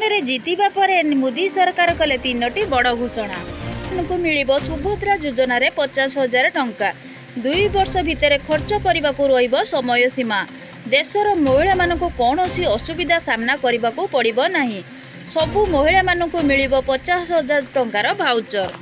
निर्वाचन में जीतिबा परे मोदी सरकार कले 3टी बड़ घोषणा। को मिलिबो सुभद्रा योजना रे 50,000 टंका 2 वर्ष भितर खर्च करने को रहिबो समय सीमा। देशर महिला मानक कौनसी असुविधा सामना करने को पड़िबो नाही। सबु महिला मानक मिलिबो 50,000 टंकार भाउचर।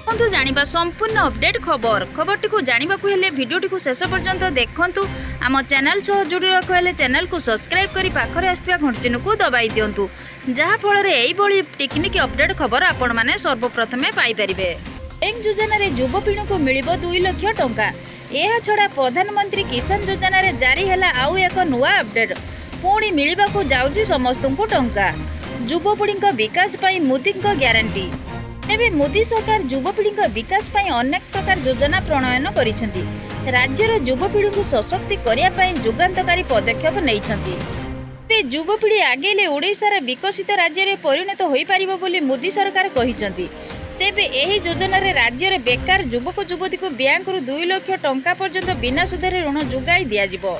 देखु जानिबा संपूर्ण अपडेट खबरटी को जानिबा को हेले वीडियोटी को शेष पर्यंत देखंतु। आम चैनल सह जोड़ी रख हेले चैनल को सब्सक्राइब करी पाखरे आसुवा घंटी को दबाई दियंतु, जहा फल रे एई बळी टेक्निक अपडेट खबर आपण माने सर्वप्रथमे पाई परिबे। बैंक योजना रे युवपीढ़ी को मिलिबो 2 लाख टंका। एहा छडा प्रधानमंत्री किसान योजना रे जारी हैला आउ एक नुआ अपडेट। पुणी मिलिबा को जाउची समस्तଙ୍କୁ टंका। युवपीढ़ी विकास पाई मोदी ग्यारंटी। तेबे मोदी सरकार युवपीढ़ी विकास पाई अनेक प्रकार योजना प्रणयन करिसेंती। राज्यर युवपीढ़ी को सशक्ति करिया पाई जुगान्तकारी पदक्षेप नैछंती। युवपीढ़ी आगेले ओडिशार विकसित राज्य में परिणत होई पारिबो बोली मोदी सरकार कहिसेंती। तेबे एही योजना रे राज्य में बेकार युवक युवती को बैंक रु 2 लाख टंका पर्यंत बिना सुधरे ऋण जुगाई दिया जिवो।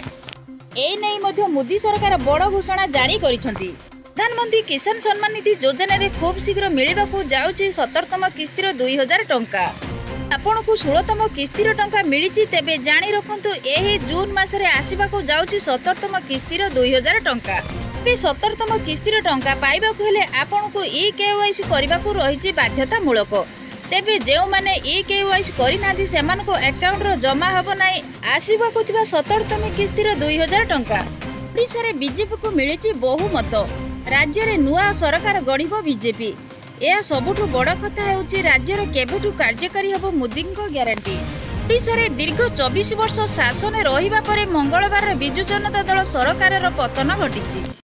एई नै मध्य मोदी सरकार बड़ घोषणा जारी करिसेंती। प्रधानमंत्री किसान सम्मान निधि योजना रे खूब शीघ्र मिलिबा को जाउची 17तम किस्तिर 2000 टंका। आपण को 16तम किस्तिर टंका मिलिची। तेबे जानी रखंतु एही जून मास रे आसीबा को जाउची 17तम किस्तिर 2000 टंका। बे 17तम किस्तिर टंका पाइबा को हेले आपण को ई-केवाईसी करबा को रहिची बाध्यतामूलक। तेबे जेउ माने ई-केवाईसी करि नाथि सेमान को अकाउंट रो जमा हबो नाही आसीबा को थिबा 17तम किस्तिर 2000 टंका। ओडिसा रे बीजेपी को मिलिची बहुमत। राज्य रे नुआ सरकार गढ़िबो बीजेपी। यह सबुठु बड़ कथा हेउची राज्यर केबेठु कार्यकारी हबो मोदी ग्यारंटी। ओडिसा रे दीर्घ 24 वर्ष शासन रहिबा परे मंगलवार बिजु जनता दल सरकार पतन घटिची।